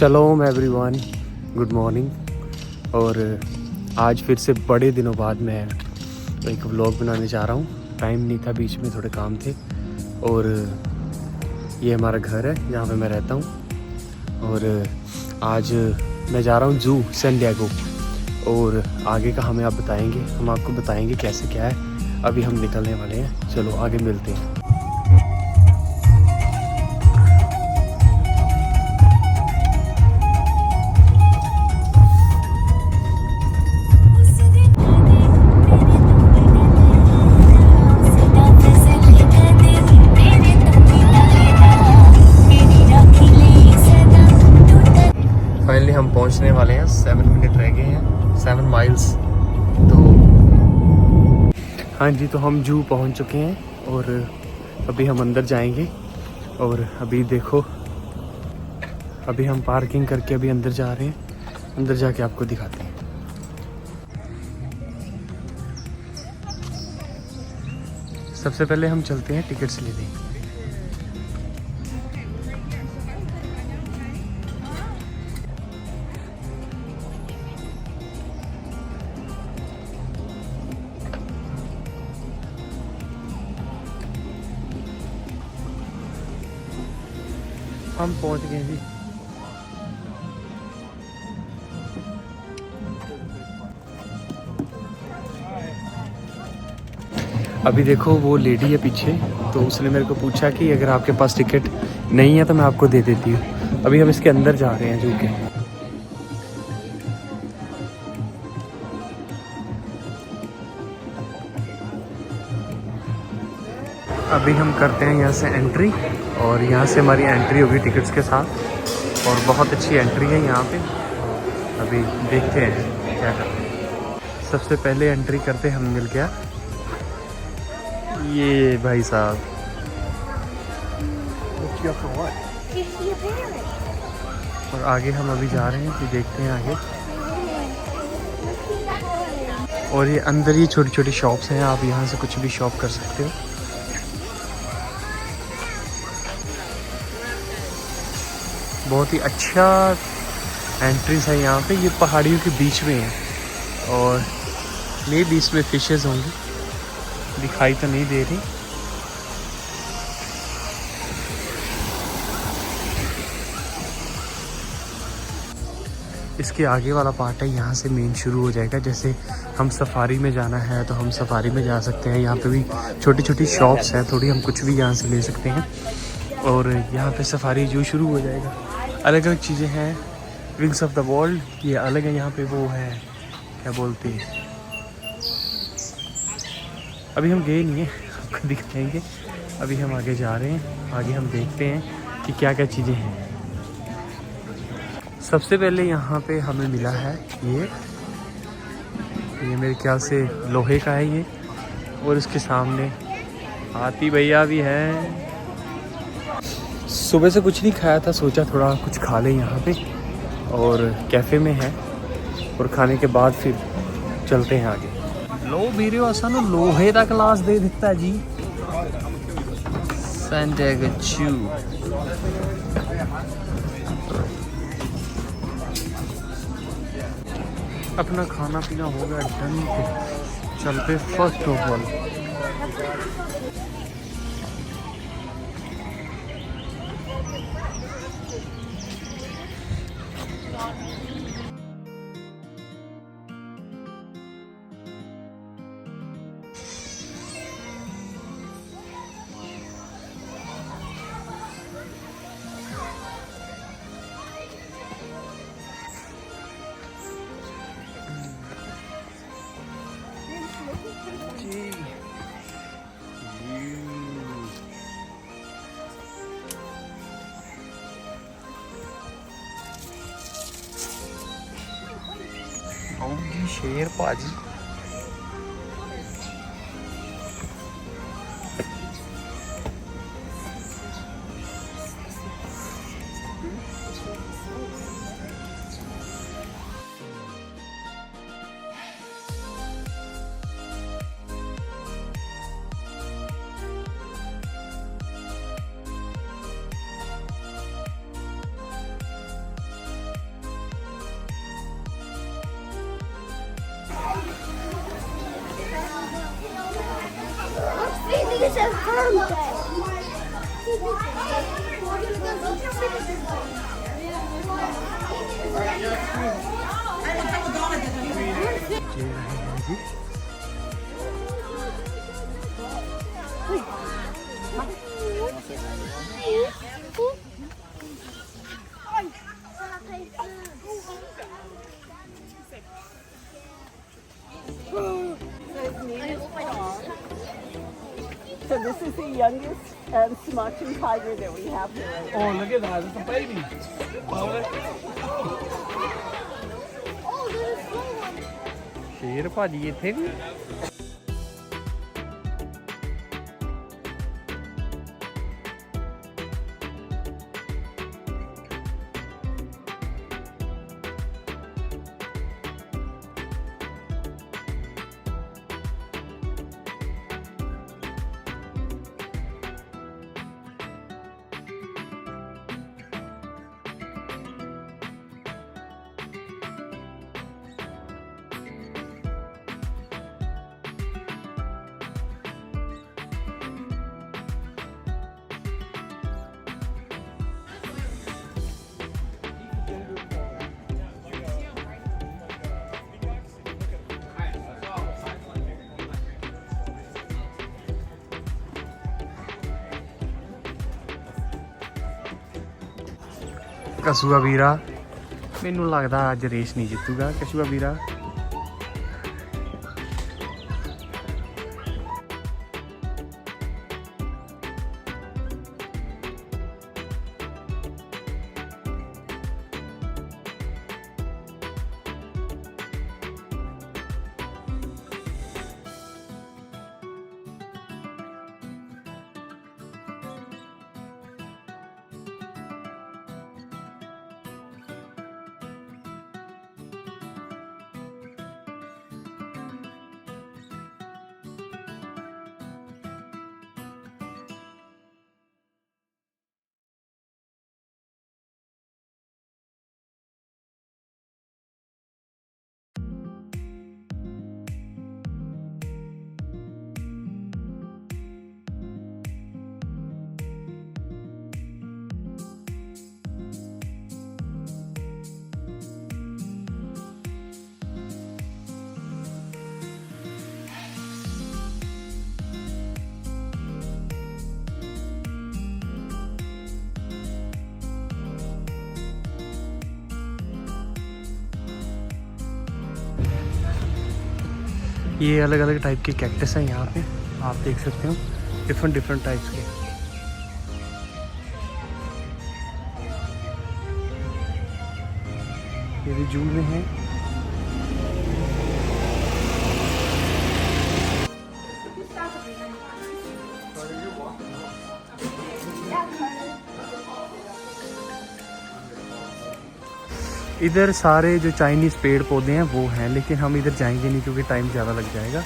शलोम everyone, good morning. और आज फिर से बड़े दिनों बाद मैं एक व्लॉग बनाने जा रहा हूँ। टाइम नहीं था, बीच में थोड़े काम थे। और ये हमारा घर है जहाँ पे मैं रहता हूँ। और आज मैं जा रहा हूँ जू सैन डिएगो। और आगे का हमें आप बताएंगे, हम आपको बताएंगे कैसे क्या है। अभी हम निकलने वाले हैं, चलो आगे मिलते हैं। फाइनली हम पहुंचने वाले हैं, 7 मिनट रह गए हैं, 7 माइल्स। तो हाँ जी, तो हम जू पहुंच चुके हैं और अभी हम अंदर जाएंगे। और अभी देखो, अभी हम पार्किंग करके अभी अंदर जा रहे हैं। अंदर जाके आपको दिखाते हैं। सबसे पहले हम चलते हैं टिकट्स लेने। हम पहुंच गए जी। अभी देखो वो लेडी है पीछे, तो उसने मेरे को पूछा कि अगर आपके पास टिकट नहीं है तो मैं आपको दे देती हूँ। अभी हम इसके अंदर जा रहे हैं जू के। अभी हम करते हैं यहाँ से एंट्री, और यहाँ से हमारी एंट्री होगी टिकट्स के साथ। और बहुत अच्छी एंट्री है यहाँ पे। अभी देखते हैं क्या करते हैं। सबसे पहले एंट्री करते हम मिल गया ये भाई साहब। और आगे हम अभी जा रहे हैं, कि देखते हैं आगे। और ये अंदर ही छोटी छोटी शॉप्स हैं, आप यहाँ से कुछ भी शॉप कर सकते हो। बहुत ही अच्छा एंट्रीज है यहाँ पे। ये पहाड़ियों के बीच में है, और मे भी इसमें फिशेस होंगी, दिखाई तो नहीं दे रही। इसके आगे वाला पार्ट है, यहाँ से मेन शुरू हो जाएगा। जैसे हम सफारी में जाना है तो हम सफारी में जा सकते हैं। यहाँ पे भी छोटी छोटी शॉप्स हैं, थोड़ी हम कुछ भी यहाँ से ले सकते हैं। और यहाँ पे सफारी जो शुरू हो जाएगा। अलग अलग चीज़ें हैं। विंग्स ऑफ द वर्ल्ड ये अलग है। यहाँ पे वो है, क्या बोलते हैं, अभी हम गए नहीं हैं, आपको दिखाएंगे। अभी हम आगे जा रहे हैं, आगे हम देखते हैं कि क्या क्या चीज़ें हैं। सबसे पहले यहाँ पे हमें मिला है ये मेरे ख्याल से लोहे का है ये। और इसके सामने हाथी भैया भी हैं। सुबह से कुछ नहीं खाया था, सोचा थोड़ा कुछ खा लें यहाँ पे। और कैफ़े में है, और खाने के बाद फिर चलते हैं आगे। लो वीरे असानू लोहे का ग्लास दे दिता जी। सैन डिएगो जू। अपना खाना पीना हो गया डन, चलते फर्स्ट ऑफ ऑल। शेर पाजी। So this is the youngest and smartest tiger that we have here. Oh, look at that. It's a baby. शेर भाजी इत्थे भी कसूआ वीरा मैनू लगदा अज रेस नहीं जितूगा कसूआ वीरा ये अलग अलग टाइप के कैक्टस हैं यहाँ पे आप देख सकते हो डिफरेंट टाइप्स के ये भी जू में है इधर सारे जो चाइनीज़ पेड़ पौधे हैं वो हैं लेकिन हम इधर जाएंगे नहीं क्योंकि टाइम ज़्यादा लग जाएगा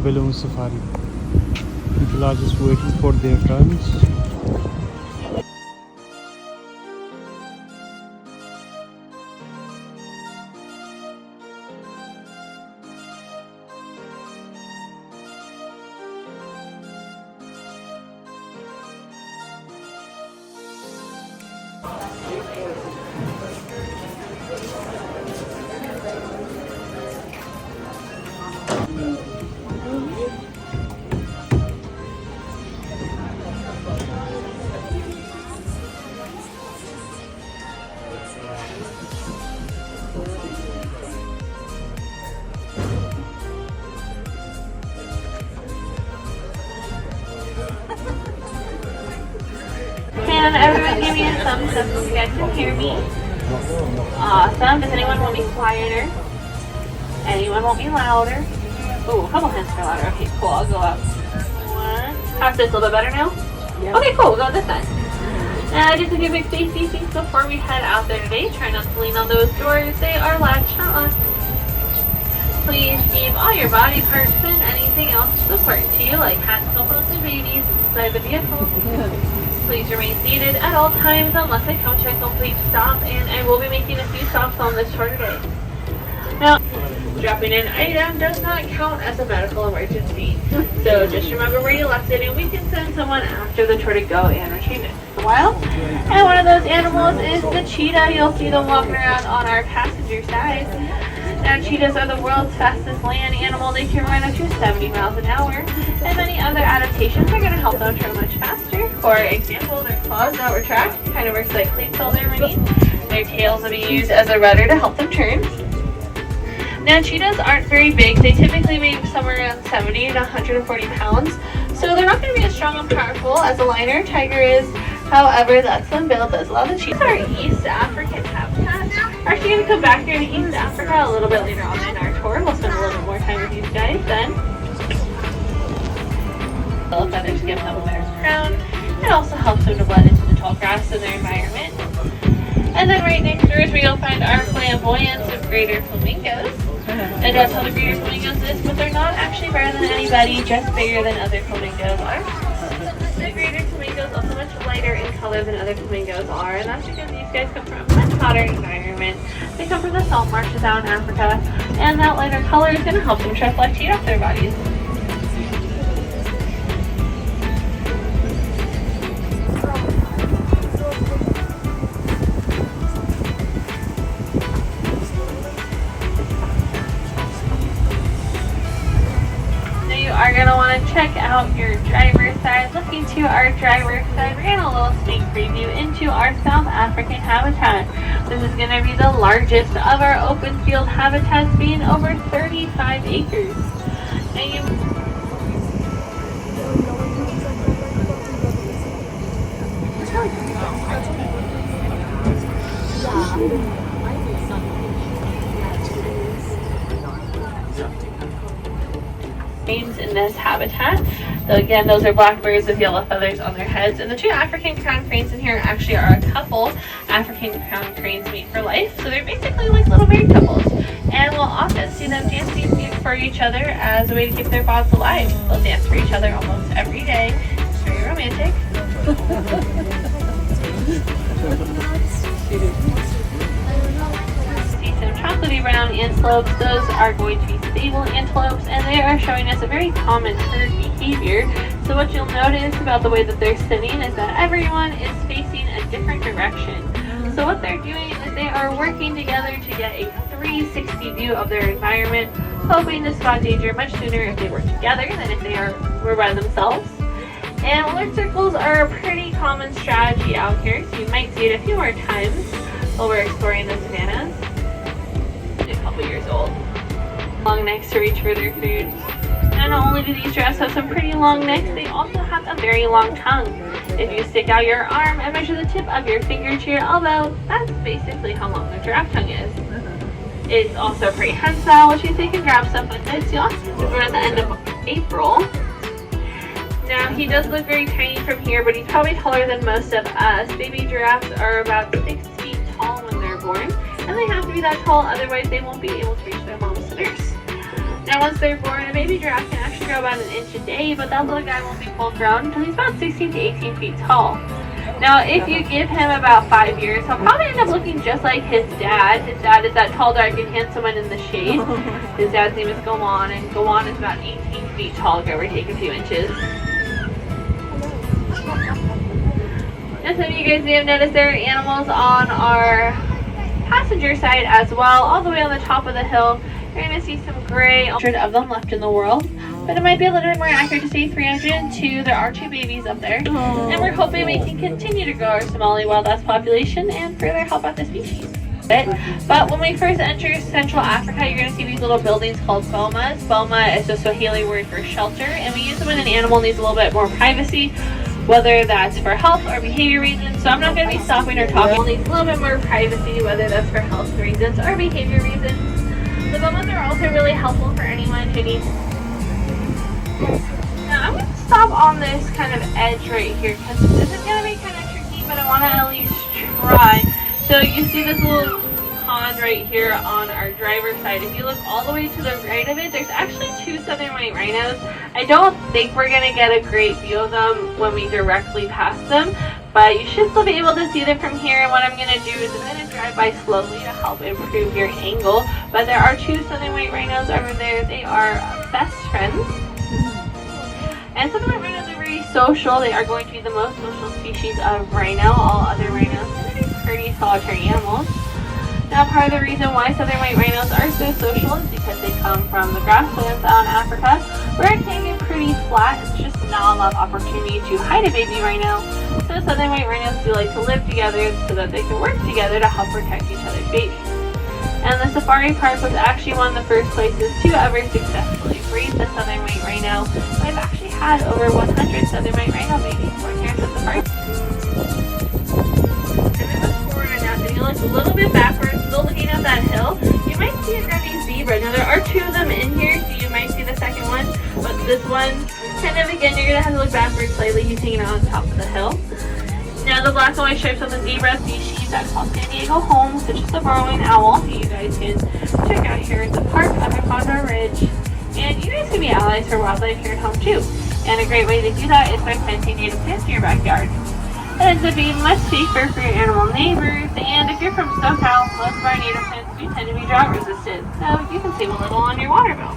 balloon safari. People are just waiting for their turns. Can everyone give me a thumbs up if you guys can hear me? Awesome. Does anyone want me quieter? Anyone want me louder? Ooh, a couple hints for louder. Okay, cool. I'll go up. One. How's this? A little bit better now? Yep. Okay, cool. We'll go this side. Just a few big safety things before we head out there today. Try not to lean on those doors. They are latched, not locked. Please keep all your body parts and anything else important to you, like hats, cell phones, and babies, inside the vehicle. Please remain seated at all times unless I come to a complete stop, and I will be making a few stops on this tour today. Now, dropping an item does not count as a medical emergency, so just remember where you left it and we can send someone after the tour to go and retrieve it. Wild. And one of those animals is the cheetah. You'll see them walking around on our passenger side. Now, cheetahs are the world's fastest land animal. They can run up to 70 miles an hour, and many other adaptations are going to help them turn much faster. For example, their claws that retract kind of works like cleats while they're running. Their tails will be used as a rudder to help them turn. Now, cheetahs aren't very big. They typically weigh somewhere around 70 to 140 pounds, so they're not going to be as strong and powerful as a lion or a tiger is. However, that slim build does allow the cheetahs are East African habitat. We're actually going to come back here to East Africa a little bit later on in our tour. We'll spend a little bit more time with these guys then. The feathers give them a better crown. It also helps them to blend into the tall grass in their environment. And then right next door is where you'll find our flamboyance of greater flamingos. And that's how the greater flamingos is, but they're not actually better than anybody, just bigger than other flamingos are. The greater flamingos are also much lighter in color than other flamingos are, and that's because these guys come from a much hotter environment. They come from the salt marshes out in Africa, and that lighter color is going to help them reflect heat off their bodies. Are going to want to check out your driver's side. Looking to our driver's side, we're getting a little sneak preview into our South African habitat. This is going to be the largest of our open field habitats, being over 35 acres. Now in this habitat. So again, those are blackbirds with yellow feathers on their heads, and the two African crown cranes in here actually are a couple. African crown cranes mate for life, so they're basically like little married couples, and we'll often see them dancing for each other as a way to keep their bonds alive. They'll dance for each other almost every day. It's very romantic. Chocolatey brown antelopes, those are going to be stable antelopes, and they are showing us a very common herd behavior. So what you'll notice about the way that they're sitting is that everyone is facing a different direction. So what they're doing is they are working together to get a 360 view of their environment, hoping to spot danger much sooner if they work together than if they were by themselves. And alert circles are a pretty common strategy out here, so you might see it a few more times while we're exploring the savannas. A couple years old. Long necks to reach for their food. And not only do these giraffes have some pretty long necks, they also have a very long tongue. If you stick out your arm and measure the tip of your finger to your elbow, that's basically how long the giraffe tongue is. It's also prehensile, which means they can grab stuff with it. So we're at the end of April. Now, he does look very tiny from here, but he's probably taller than most of us. Baby giraffes are about 6 feet tall when they're born, and they have to be that tall, otherwise they won't be able to reach their mom's nurse. Now once they're born, a baby giraffe can actually grow about 1 inch a day, but that little guy won't be full grown until he's about 16 to 18 feet tall. Now if you give him about 5 years, he'll probably end up looking just like his dad. His dad is that tall, dark, and handsome one in the shade. His dad's name is Gowan, and Gowan is about 18 feet tall, give or take a few inches. And some of you guys may have noticed there are animals on our passenger side as well, all the way on the top of the hill. You're going to see some gray, 100 of them left in the world, but it might be a little bit more accurate to say 302. There are 2 babies up there, and we're hoping we can continue to grow our Somali wild ass population and further help out the species. But when we first enter Central Africa, you're going to see these little buildings called bomas. Boma is the Swahili word for shelter, and we use them when an animal needs a little bit more privacy, whether that's for health or behavior reasons. So I'm not going to be stopping or talking. It needs a little bit more privacy, whether that's for health reasons or behavior reasons. The bomas are also really helpful for anyone who needs. Now I'm going to stop on this kind of edge right here because this is going to be kind of tricky, but I want to at least try. So you see this little pond right here on our driver's side. If you look all the way to the right of it, there's actually 2 southern white rhinos. I don't think we're going to get a great view of them when we directly pass them, but you should still be able to see them from here. And what I'm going to do is I'm going to drive by slowly to help improve your angle. But there are 2 southern white rhinos over there. They are best friends. And southern white rhinos are very social. They are going to be the most social species of rhino. All other rhinos tend to be pretty solitary animals. Now, part of the reason why southern white rhinos are so social is because they come from the grasslands out in Africa, where it can get pretty flat. It's just not a lot of opportunity to hide a baby rhino. So southern white rhinos do like to live together so that they can work together to help protect each other's babies. And the safari park was actually one of the first places to ever successfully breed the southern white rhino. I've actually had over 100 southern white rhino babies born here at the safari. You look a little bit backwards, still looking at that hill. You might see a grubby zebra. Now there are 2 of them in here, so you might see the second one. But this one, kind of again, you're gonna have to look backwards slightly. He's hanging out on top of the hill. Now the black and white stripes of the zebra species that's called San Diego Home, such as the burrowing owl, who you guys can check out here at the park up at Condor Ridge. And you guys can be allies for wildlife here at home too. And a great way to do that is by planting native plants in your backyard. It ends up being much safer for your animal neighbors, and if you're from SoCal, most of our native plants do tend to be drought resistant, so you can save a little on your water bill.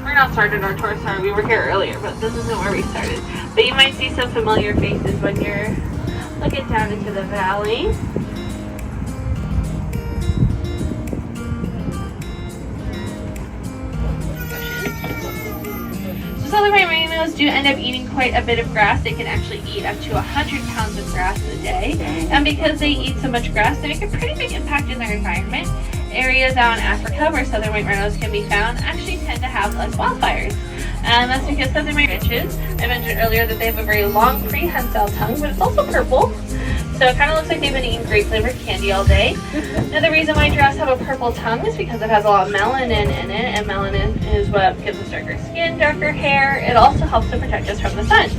We're not started our tour, sorry, we were here earlier, but this isn't where we started. But you might see some familiar faces when you're looking down into the valley. Southern white rhinos do end up eating quite a bit of grass. They can actually eat up to 100 pounds of grass a day. And because they eat so much grass, they make a pretty big impact in their environment. Areas out in Africa where southern white rhinos can be found actually tend to have less wildfires. And that's because southern white riches. I mentioned earlier that they have a very long prehensile tongue, but it's also purple. So it kind of looks like they've been eating grape flavored candy all day. Now the reason why giraffes have a purple tongue is because it has a lot of melanin in it, and melanin is what gives us darker skin, darker hair. It also helps to protect us from the sun.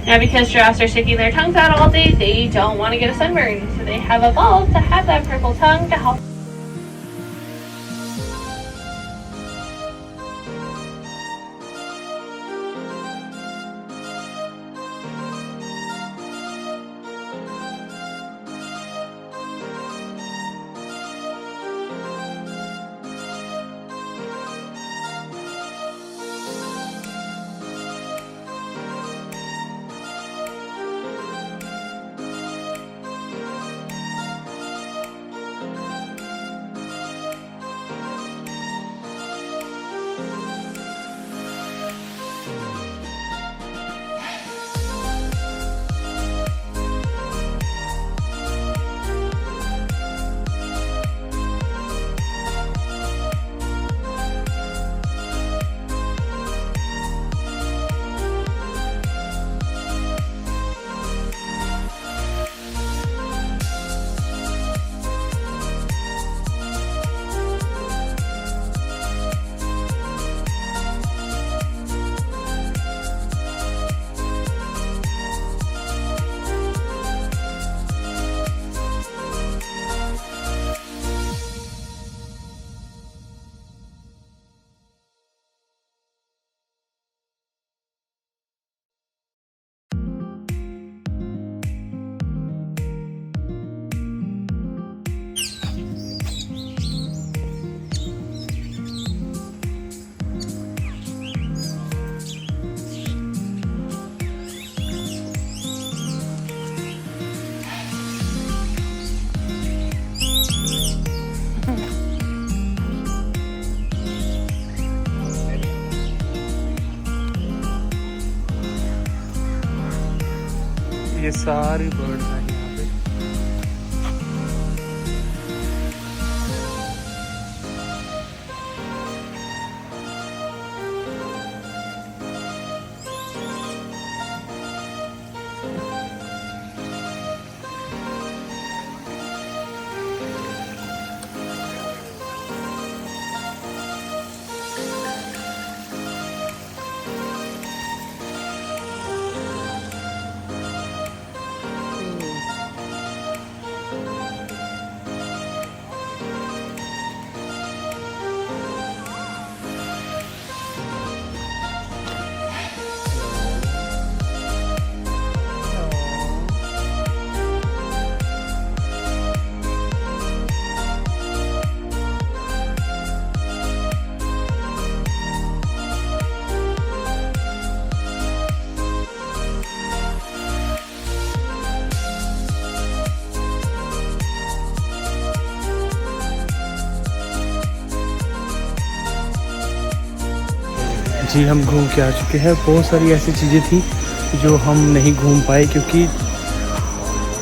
Now because giraffes are sticking their tongues out all day, they don't want to get a sunburn. So they have evolved to have that purple tongue to help. ये सारी birds हैं यहाँ पे। जी हम घूम के आ चुके हैं। बहुत सारी ऐसी चीज़ें थी जो हम नहीं घूम पाए क्योंकि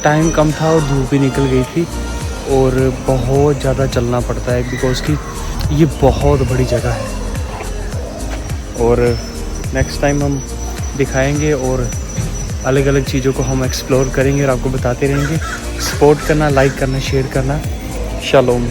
टाइम कम था और धूप भी निकल गई थी और बहुत ज़्यादा चलना पड़ता है बिकॉज़ कि ये बहुत बड़ी जगह है। और नेक्स्ट टाइम हम दिखाएंगे और अलग अलग चीज़ों को हम एक्सप्लोर करेंगे और आपको बताते रहेंगे। सपोर्ट करना, लाइक करना, शेयर करना। शालोम।